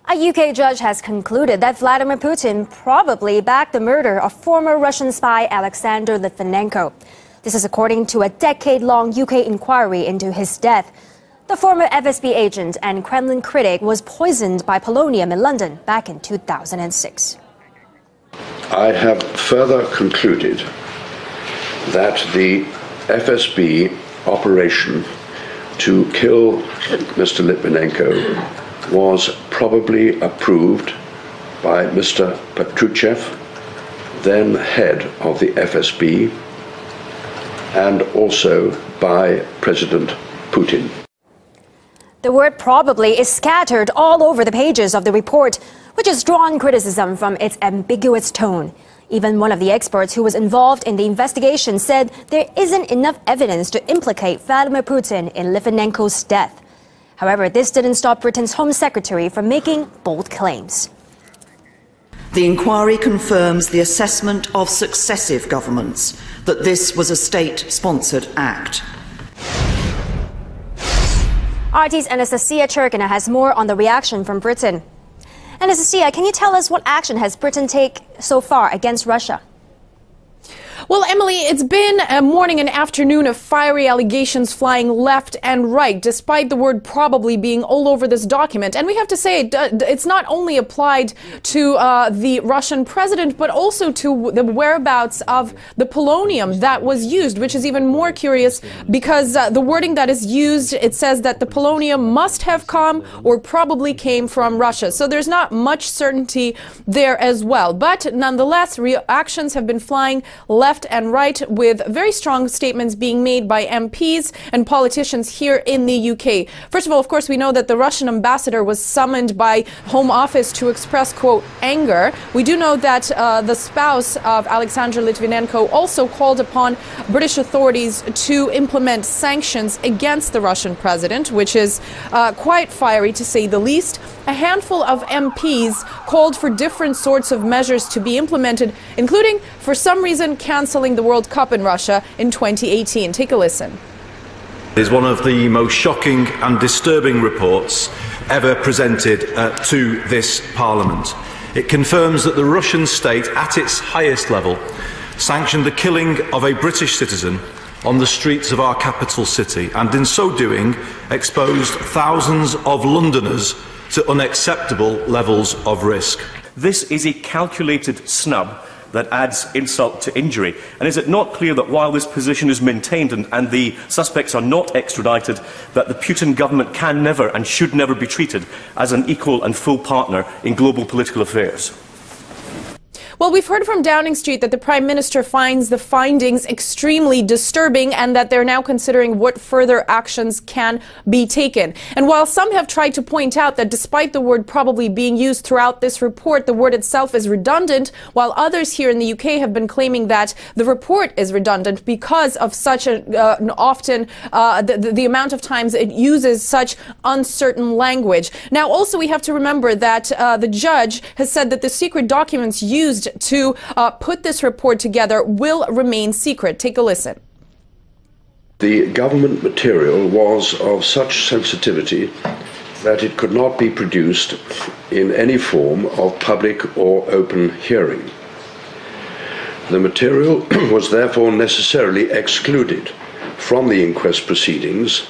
A UK judge has concluded that Vladimir Putin probably backed the murder of former Russian spy Alexander Litvinenko. This is according to a decade-long UK inquiry into his death. The former FSB agent and Kremlin critic was poisoned by polonium in London back in 2006. I have further concluded that the FSB operation to kill Mr. Litvinenko was probably approved by Mr. Patrushev, then head of the FSB, and also by President Putin. The word probably is scattered all over the pages of the report, which has drawn criticism from its ambiguous tone. Even one of the experts who was involved in the investigation said there isn't enough evidence to implicate Vladimir Putin in Litvinenko's death. However, this didn't stop Britain's Home Secretary from making bold claims. The inquiry confirms the assessment of successive governments that this was a state-sponsored act. RT's Anastasia Churkina has more on the reaction from Britain. Anastasia, can you tell us what action has Britain taken so far against Russia? Well, Emily, it's been a morning and afternoon of fiery allegations flying left and right, despite the word probably being all over this document. And we have to say it's not only applied to the Russian president, but also to the whereabouts of the polonium that was used, which is even more curious because the wording that is used, it says that the polonium must have come or probably came from Russia. So there's not much certainty there as well. But nonetheless, reactions have been flying left and right, with very strong statements being made by MPs and politicians here in the UK. First of all, of course, we know that the Russian ambassador was summoned by Home Office to express, quote, anger. We do know that the spouse of Alexander Litvinenko also called upon British authorities to implement sanctions against the Russian president, which is quite fiery to say the least. A handful of MPs called for different sorts of measures to be implemented, including, for some reason, cancelling the World Cup in Russia in 2018. Take a listen. It is one of the most shocking and disturbing reports ever presented to this Parliament. It confirms that the Russian state, at its highest level, sanctioned the killing of a British citizen on the streets of our capital city, and in so doing exposed thousands of Londoners to unacceptable levels of risk. This is a calculated snub that adds insult to injury. And is it not clear that while this position is maintained and the suspects are not extradited, that the Putin government can never and should never be treated as an equal and full partner in global political affairs? Well, we've heard from Downing Street that the Prime Minister finds the findings extremely disturbing and that they're now considering what further actions can be taken. And while some have tried to point out that despite the word probably being used throughout this report, the word itself is redundant, while others here in the UK have been claiming that the report is redundant because of such the amount of times it uses such uncertain language. Now, also we have to remember that the judge has said that the secret documents used to put this report together will remain secret. Take a listen. The government material was of such sensitivity that it could not be produced in any form of public or open hearing. The material was therefore necessarily excluded from the inquest proceedings.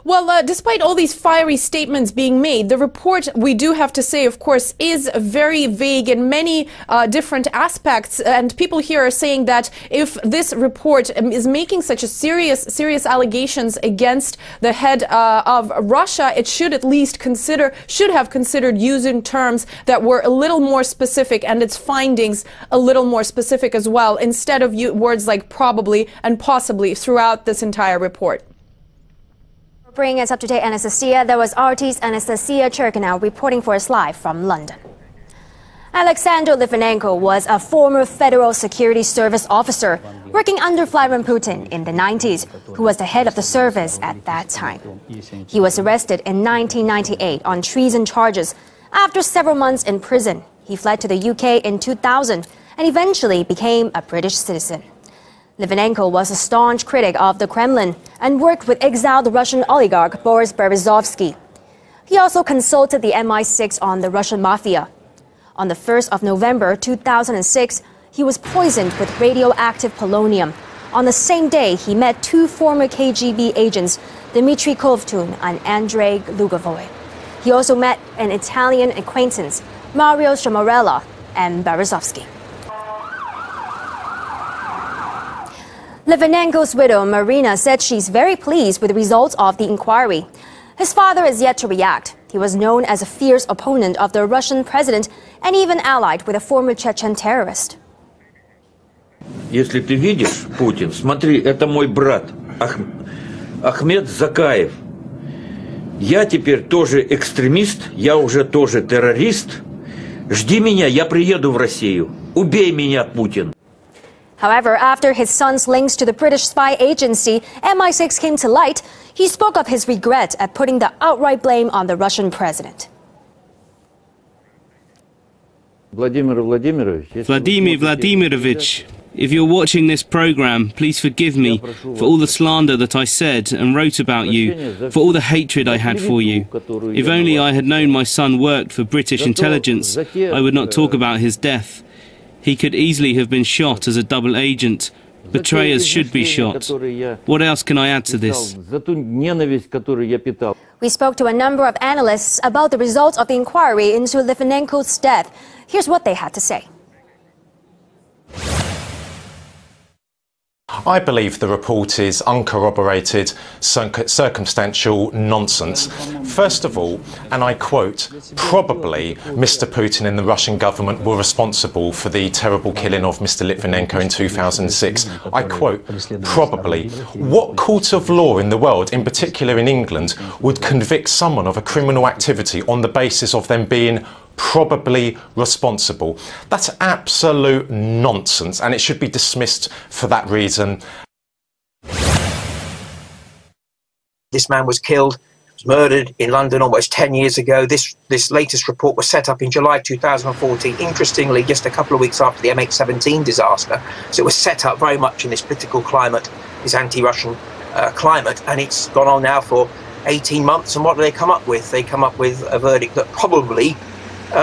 Well, despite all these fiery statements being made, the report, we do have to say, of course, is very vague in many different aspects. And people here are saying that if this report is making such a serious allegations against the head of Russia, it should at least have considered using terms that were a little more specific and its findings a little more specific as well, instead of words like probably and possibly throughout this entire report. Bringing us up to date, Anastasia. That was RT's Anastasia Churkina reporting for us live from London. Alexander Litvinenko was a former Federal Security Service officer working under Vladimir Putin in the 90s, who was the head of the service at that time. He was arrested in 1998 on treason charges. After several months in prison, he fled to the UK in 2000 and eventually became a British citizen. Litvinenko was a staunch critic of the Kremlin and worked with exiled Russian oligarch Boris Berezovsky. He also consulted the MI6 on the Russian mafia. On the 1st of November 2006, he was poisoned with radioactive polonium. On the same day, he met two former KGB agents, Dmitry Kovtun and Andrei Lugovoy. He also met an Italian acquaintance, Mario Sciamarella and Berezovsky. Litvinenko's widow, Marina, said she's very pleased with the results of the inquiry. His father is yet to react. He was known as a fierce opponent of the Russian president and even allied with a former Chechen terrorist. Если ты видишь, Путин, смотри, это мой брат, Ахмед Закаев. Я теперь тоже экстремист, я уже тоже террорист. Жди меня, я приеду в Россию. Убей меня, Путин. However, after his son's links to the British spy agency MI6 came to light, he spoke of his regret at putting the outright blame on the Russian president. Vladimir Vladimirovich, if you're watching this program, please forgive me for all the slander that I said and wrote about you, for all the hatred I had for you. If only I had known my son worked for British intelligence, I would not talk about his death. He could easily have been shot as a double agent. Betrayers should be shot. What else can I add to this? We spoke to a number of analysts about the results of the inquiry into Litvinenko's death. Here's what they had to say. I believe the report is uncorroborated, circumstantial nonsense. First of all, and I quote, probably Mr. Putin and the Russian government were responsible for the terrible killing of Mr. Litvinenko in 2006. I quote, probably. What court of law in the world, in particular in England, would convict someone of a criminal activity on the basis of them being probably responsible? That's absolute nonsense, and it should be dismissed for that reason. This man was killed, was murdered in London almost 10 years ago. This latest report was set up in July 2014, interestingly just a couple of weeks after the MH17 disaster. So it was set up very much in this political climate, this anti-Russian climate, and it's gone on now for 18 months. And what do they come up with? They come up with a verdict that probably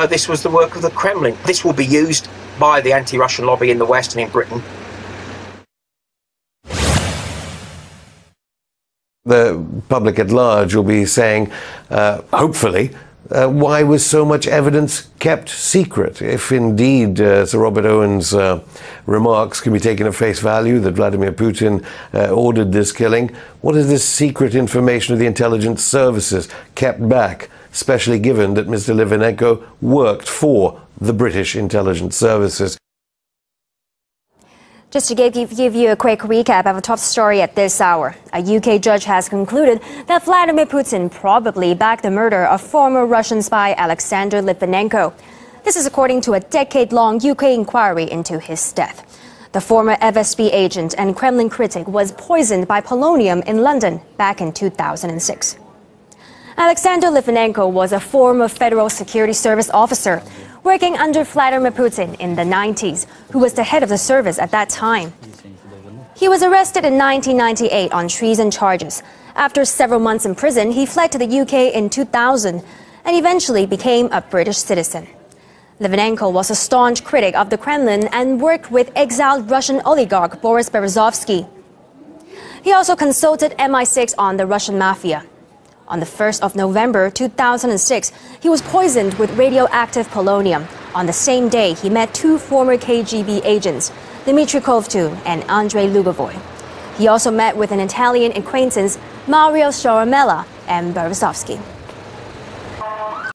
this was the work of the Kremlin. This will be used by the anti-Russian lobby in the West and in Britain. The public at large will be saying, hopefully, why was so much evidence kept secret? If indeed Sir Robert Owen's remarks can be taken at face value, that Vladimir Putin ordered this killing, what is this secret information of the intelligence services kept back, especially given that Mr. Litvinenko worked for the British intelligence services? Just to give you a quick recap of a top story at this hour. A UK judge has concluded that Vladimir Putin probably backed the murder of former Russian spy Alexander Litvinenko. This is according to a decade-long UK inquiry into his death. The former FSB agent and Kremlin critic was poisoned by polonium in London back in 2006. Alexander Litvinenko was a former Federal Security Service officer working under Vladimir Putin in the 90s, who was the head of the service at that time. He was arrested in 1998 on treason charges. After several months in prison, he fled to the UK in 2000 and eventually became a British citizen. Litvinenko was a staunch critic of the Kremlin and worked with exiled Russian oligarch Boris Berezovsky. He also consulted MI6 on the Russian mafia. On the 1st of November 2006, he was poisoned with radioactive polonium. On the same day, he met two former KGB agents, Dmitry Kovtun and Andrei Lugovoy. He also met with an Italian acquaintance, Mario Sciamarella and Berezovsky.